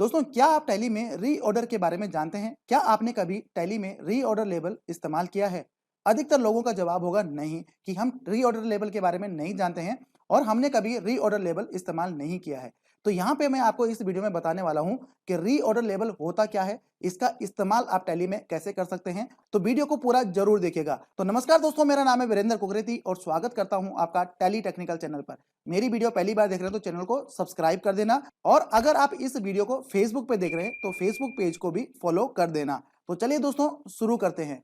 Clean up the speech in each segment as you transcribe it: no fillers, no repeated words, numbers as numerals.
दोस्तों, क्या आप टैली में रीऑर्डर के बारे में जानते हैं? क्या आपने कभी टैली में रीऑर्डर लेबल इस्तेमाल किया है? अधिकतर लोगों का जवाब होगा नहीं कि हम रीऑर्डर लेबल के बारे में नहीं जानते हैं और हमने कभी रीऑर्डर लेबल इस्तेमाल नहीं किया है। तो यहाँ पे मैं आपको इस वीडियो में बताने वाला हूँ कि रीऑर्डर लेबल होता क्या है, इसका इस्तेमाल आप टैली में कैसे कर सकते हैं। तो वीडियो को पूरा जरूर देखिएगा। तो नमस्कार दोस्तों, मेरा नाम है वीरेंद्र कुकरेती और स्वागत करता हूँ आपका टैली टेक्निकल चैनल पर। मेरी वीडियो पहली बार देख रहे हैं तो चैनल को सब्सक्राइब कर देना और अगर आप इस वीडियो को फेसबुक पे देख रहे हैं तो फेसबुक पेज को भी फॉलो कर देना। तो चलिए दोस्तों, शुरू करते हैं।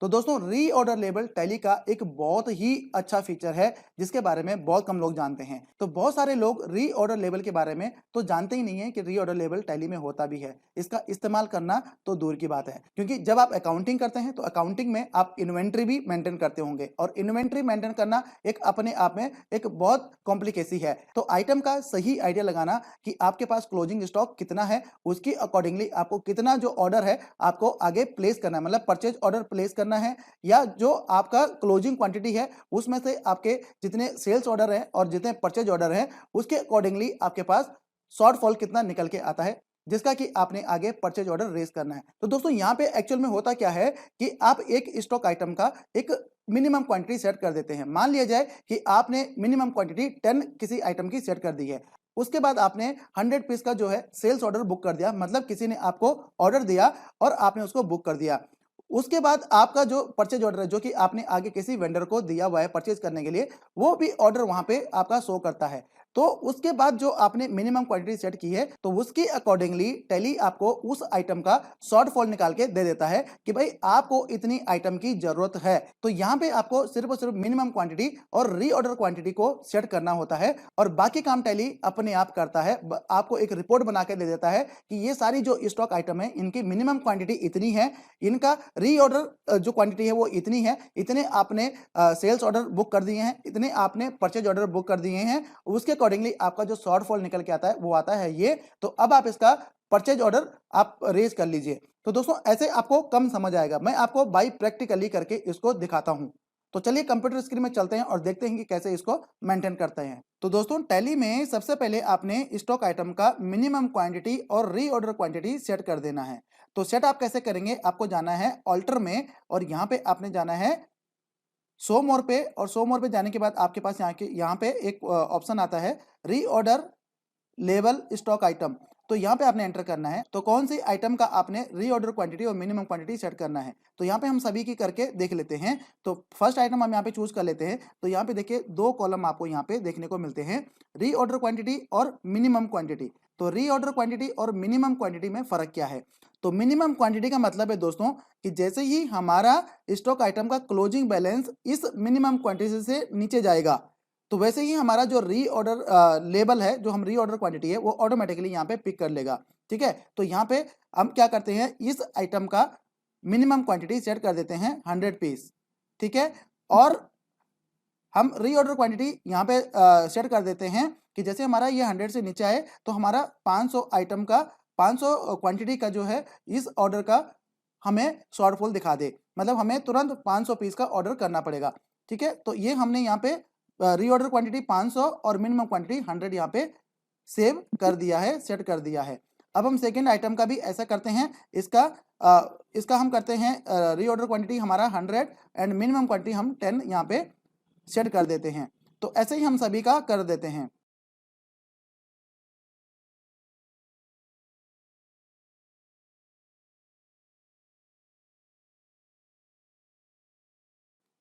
तो दोस्तों, रीऑर्डर लेबल टैली का एक बहुत ही अच्छा फीचर है जिसके बारे में बहुत कम लोग जानते हैं। तो बहुत सारे लोग रीऑर्डर लेबल के बारे में तो जानते ही नहीं है कि रीऑर्डर लेबल टैली में होता भी है। इसका इस्तेमाल करना तो दूर की बात है, क्योंकि जब आप अकाउंटिंग करते हैं तो अकाउंटिंग में आप इन्वेंट्री भी मेंटेन करते होंगे और इन्वेंट्री मेंटेन करना एक अपने आप में एक बहुत कॉम्प्लिकेसी है। तो आइटम का सही आइडिया लगाना कि आपके पास क्लोजिंग स्टॉक कितना है, उसकी अकॉर्डिंगली आपको कितना जो ऑर्डर है आपको आगे प्लेस करना है, मतलब परचेज ऑर्डर प्लेस करना है, या जो आपका क्लोजिंग क्वांटिटी है उसमें से आपके जितने सेल्स ऑर्डर हैं और जितने परचेज ऑर्डर हैं उसके अकॉर्डिंगली आपके पास शॉर्टफॉल कितना निकल के आता है, जिसका कि आपने आगे परचेज ऑर्डर रेज करना है। तो दोस्तों, यहाँ पे एक्चुअल में होता क्या है कि आप एक स्टॉक आइटम का एक मिनिमम क्वांटिटी सेट कर देते हैं। मान लिया जाए कि आपने मिनिमम क्वांटिटी 10 किसी आइटम की सेट कर दी है। उसके बाद आपने 100 पीस का जो है सेल्स ऑर्डर बुक कर दिया, मतलब किसी ने आपको ऑर्डर दिया और आपने उसको बुक कर दिया। उसके बाद आपका जो परचेज ऑर्डर है, जो कि आपने आगे किसी वेंडर को दिया हुआ है परचेज करने के लिए, वो भी ऑर्डर वहां पे आपका शो करता है। तो उसके बाद जो आपने मिनिमम क्वांटिटी सेट की है तो उसकी अकॉर्डिंगली टैली आपको उस आइटम का शॉर्टफॉल निकाल के दे देता है कि भाई आपको इतनी आइटम की जरूरत है। तो यहाँ पे आपको सिर्फ और सिर्फ मिनिमम क्वांटिटी और रीऑर्डर क्वांटिटी को सेट करना होता है और बाकी काम टैली अपने आप करता है। आपको एक रिपोर्ट बना के दे देता है कि ये सारी जो स्टॉक आइटम है इनकी मिनिमम क्वांटिटी इतनी है, इनका रीऑर्डर जो क्वांटिटी है वो इतनी है, इतने आपने सेल्स ऑर्डर बुक कर दिए हैं, इतने आपने परचेज ऑर्डर बुक कर दिए हैं, उसके अकॉर्डिंगली आपका जो शॉर्टफॉल निकल के आता है वो आता है ये। तो अब आप इसका परचेज ऑर्डर आप रेज कर लीजिए। तो दोस्तों, ऐसे आपको कम समझ आएगा, मैं आपको बाई प्रैक्टिकली करके इसको दिखाता हूं। तो चलिए कंप्यूटर स्क्रीन में चलते हैं और देखते हैं कि कैसे इसको मेंटेन करते हैं। तो दोस्तों, टैली में सबसे पहले आपने स्टॉक आइटम का मिनिमम क्वांटिटी और रीऑर्डर क्वांटिटी सेट कर देना है। तो सेट आप कैसे करेंगे, आपको जाना है ऑल्टर में और यहाँ पे आपने जाना है शो मोर पे, और शो मोर पे जाने के बाद आपके पास यहाँ पे एक ऑप्शन आता है रीऑर्डर लेवल स्टॉक आइटम। तो यहाँ पे आपने एंटर करना है तो कौन सी आइटम का आपने रीऑर्डर क्वांटिटी और मिनिमम क्वांटिटी सेट करना है। तो यहाँ पे हम सभी की करके देख लेते हैं। तो फर्स्ट आइटम हम यहाँ पे चूज कर लेते हैं। तो यहाँ पे देखिए दो कॉलम आपको यहाँ पे देखने को मिलते हैं, रीऑर्डर क्वांटिटी और मिनिमम क्वांटिटी। तो रीऑर्डर क्वांटिटी और मिनिमम क्वांटिटी में फर्क क्या है? तो मिनिमम क्वांटिटी का मतलब है दोस्तों कि जैसे ही हमारा स्टॉक आइटम का क्लोजिंग बैलेंस इस मिनिमम क्वांटिटी से नीचे जाएगा तो वैसे ही हमारा जो रीऑर्डर लेबल है, जो हम रीऑर्डर क्वांटिटी है, वो ऑटोमेटिकली यहाँ पे पिक कर लेगा। ठीक है, तो यहाँ पे हम क्या करते हैं, इस आइटम का मिनिमम क्वांटिटी सेट कर देते हैं 100 पीस। ठीक है, और हम रीऑर्डर क्वांटिटी यहाँ पे सेट कर देते हैं कि जैसे हमारा ये 100 से नीचे आए तो हमारा 500 आइटम का 500 क्वांटिटी का जो है इस ऑर्डर का हमें शॉर्टफॉल दिखा दे, मतलब हमें तुरंत 500 पीस का ऑर्डर करना पड़ेगा। ठीक है, तो ये हमने यहाँ पे रीऑर्डर क्वांटिटी 500 और मिनिमम क्वांटिटी 100 यहाँ पे सेव कर दिया है, सेट कर दिया है। अब हम सेकेंड आइटम का भी ऐसा करते हैं। इसका हम करते हैं रीऑर्डर क्वांटिटी हमारा 100 एंड मिनिमम क्वांटिटी हम 10 यहाँ पे सेट कर देते हैं। तो ऐसे ही हम सभी का कर देते हैं।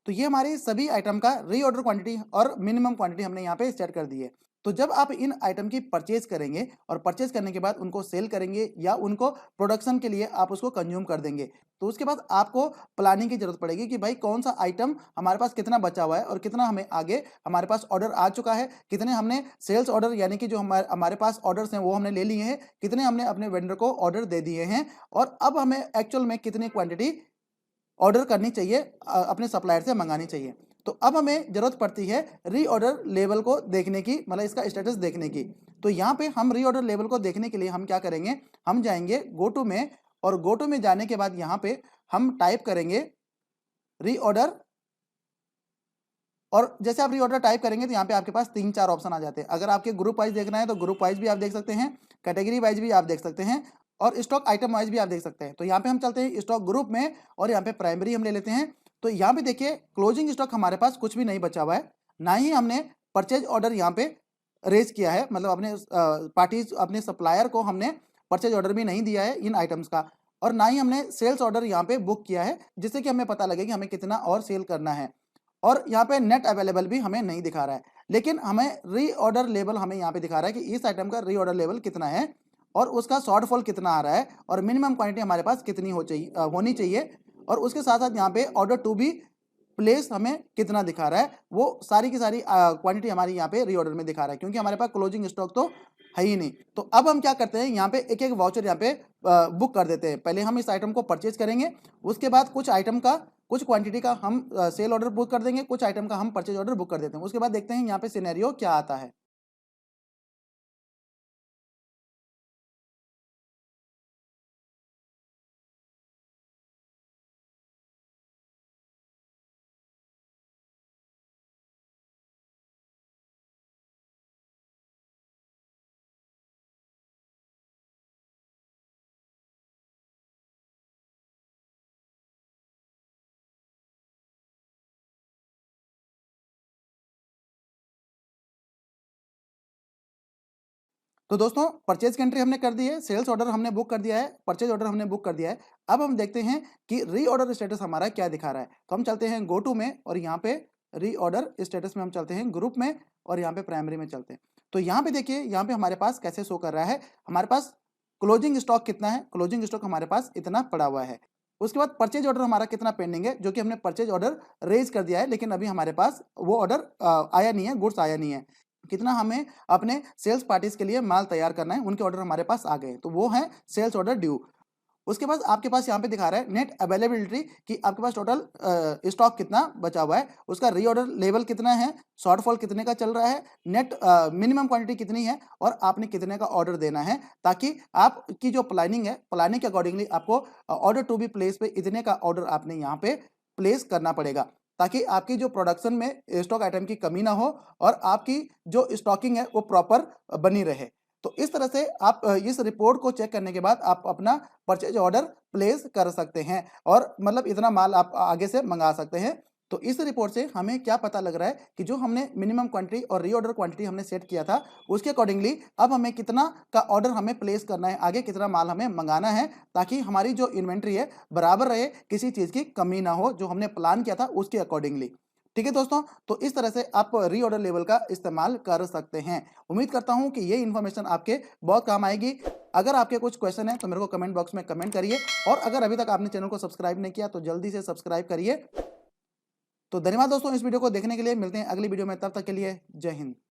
तो ये हमारी सभी आइटम का रीऑर्डर क्वांटिटी और मिनिमम क्वांटिटी हमने यहाँ पे सेट कर दी है। तो जब आप इन आइटम की परचेज करेंगे और परचेज करने के बाद उनको सेल करेंगे या उनको प्रोडक्शन के लिए आप उसको कंज्यूम कर देंगे, तो उसके बाद आपको प्लानिंग की जरूरत पड़ेगी कि भाई कौन सा आइटम हमारे पास कितना बचा हुआ है और कितना हमें आगे हमारे पास ऑर्डर आ चुका है, कितने हमने सेल्स ऑर्डर यानी कि जो हमारे हमारे पास ऑर्डर्स हैं वो हमने ले लिए हैं, कितने हमने अपने वेंडर को ऑर्डर दे दिए हैं, और अब हमें एक्चुअल में कितनी क्वांटिटी ऑर्डर करनी चाहिए, अपने सप्लायर से मंगानी चाहिए। तो अब हमें जरूरत पड़ती है रीऑर्डर लेवल को देखने की, मतलब इसका स्टेटस देखने की। तो यहाँ पे हम रीऑर्डर लेवल को देखने के लिए हम क्या करेंगे, हम जाएंगे गो टू में, और गो टू में जाने के बाद यहाँ पे हम टाइप करेंगे रीऑर्डर और जैसे आप रीऑर्डर टाइप करेंगे तो यहाँ पे आपके पास 3-4 ऑप्शन आ जाते हैं। अगर आपके ग्रुप वाइज देखना है तो ग्रुप वाइज भी आप देख सकते हैं, कैटेगरी वाइज भी आप देख सकते हैं और स्टॉक आइटम वाइज भी आप देख सकते हैं। तो यहाँ पे हम चलते हैं स्टॉक ग्रुप में और यहाँ पे प्राइमरी हम ले लेते हैं। तो यहाँ पे देखिए क्लोजिंग स्टॉक हमारे पास कुछ भी नहीं बचा हुआ है, ना ही हमने परचेज ऑर्डर यहाँ पे रेज किया है, मतलब अपने पार्टीज अपने सप्लायर को हमने परचेज ऑर्डर भी नहीं दिया है इन आइटम्स का, और ना ही हमने सेल्स ऑर्डर यहाँ पे बुक किया है जिससे कि हमें पता लगे कि हमें कितना और सेल करना है। और यहाँ पे नेट अवेलेबल भी हमें नहीं दिखा रहा है, लेकिन हमें री ऑर्डर लेवल हमें यहाँ पे दिखा रहा है कि इस आइटम का री ऑर्डर लेवल कितना है और उसका शॉर्टफॉल कितना आ रहा है और मिनिमम क्वांटिटी हमारे पास कितनी होनी चाहिए, और उसके साथ साथ यहाँ पे ऑर्डर टू बी प्लेस हमें कितना दिखा रहा है, वो सारी की सारी क्वांटिटी हमारी यहाँ पे रीऑर्डर में दिखा रहा है, क्योंकि हमारे पास क्लोजिंग स्टॉक तो है ही नहीं। तो अब हम क्या करते हैं, यहाँ पे एक एक वाउचर यहाँ पे बुक कर देते हैं। पहले हम इस आइटम को परचेज करेंगे, उसके बाद कुछ आइटम का कुछ क्वांटिटी का हम सेल ऑर्डर बुक कर देंगे, कुछ आइटम का हम परचेज ऑर्डर बुक कर देते हैं। उसके बाद देखते हैं यहाँ पे सिनेरियो क्या आता है। तो दोस्तों परचेज की एंट्री हमने कर दी है, सेल्स ऑर्डर हमने बुक कर दिया है, परचेज ऑर्डर हमने बुक कर दिया है। अब हम देखते हैं कि री ऑर्डर स्टेटस हमारा क्या दिखा रहा है। तो हम चलते हैं गो टू में और यहाँ पे री ऑर्डर स्टेटस में हम चलते हैं ग्रुप में और यहाँ पे प्राइमरी में चलते हैं। तो यहाँ पे देखिए, यहाँ पे हमारे पास कैसे शो कर रहा है, हमारे पास क्लोजिंग स्टॉक कितना है, क्लोजिंग स्टॉक हमारे पास इतना पड़ा हुआ है। उसके बाद परचेज ऑर्डर हमारा कितना पेंडिंग है, जो कि हमने परचेज ऑर्डर रेज कर दिया है, लेकिन अभी हमारे पास वो ऑर्डर आया नहीं है, गुड्स आया नहीं है। कितना हमें अपने सेल्स पार्टीज के लिए माल तैयार करना है, उनके ऑर्डर हमारे पास आ गए, तो वो है सेल्स ऑर्डर ड्यू। उसके बाद आपके पास यहाँ पे दिखा रहा है नेट अवेलेबिलिटी कि आपके पास टोटल स्टॉक कितना बचा हुआ है, उसका रीऑर्डर लेवल कितना है, शॉर्टफॉल कितने का चल रहा है, नेट मिनिमम क्वांटिटी कितनी है और आपने कितने का ऑर्डर देना है, ताकि आपकी जो प्लानिंग है, प्लानिंग के अकॉर्डिंगली आपको ऑर्डर टू बी प्लेस पे इतने का ऑर्डर आपने यहाँ पे प्लेस करना पड़ेगा, ताकि आपकी जो प्रोडक्शन में स्टॉक आइटम की कमी ना हो और आपकी जो स्टॉकिंग है वो प्रॉपर बनी रहे। तो इस तरह से आप इस रिपोर्ट को चेक करने के बाद आप अपना परचेज ऑर्डर प्लेस कर सकते हैं और मतलब इतना माल आप आगे से मंगा सकते हैं। तो इस रिपोर्ट से हमें क्या पता लग रहा है कि जो हमने मिनिमम क्वांटिटी और रीऑर्डर क्वांटिटी हमने सेट किया था, उसके अकॉर्डिंगली अब हमें कितना का ऑर्डर हमें प्लेस करना है, आगे कितना माल हमें मंगाना है, ताकि हमारी जो इन्वेंट्री है बराबर रहे, किसी चीज़ की कमी ना हो, जो हमने प्लान किया था उसके अकॉर्डिंगली। ठीक है दोस्तों, तो इस तरह से आप रीऑर्डर लेवल का इस्तेमाल कर सकते हैं। उम्मीद करता हूं कि ये इन्फॉर्मेशन आपके बहुत काम आएगी। अगर आपके कुछ क्वेश्चन है तो मेरे को कमेंट बॉक्स में कमेंट करिए, और अगर अभी तक आपने चैनल को सब्सक्राइब नहीं किया तो जल्दी से सब्सक्राइब करिए। तो धन्यवाद दोस्तों इस वीडियो को देखने के लिए, मिलते हैं अगली वीडियो में, तब तक के लिए जय हिंद।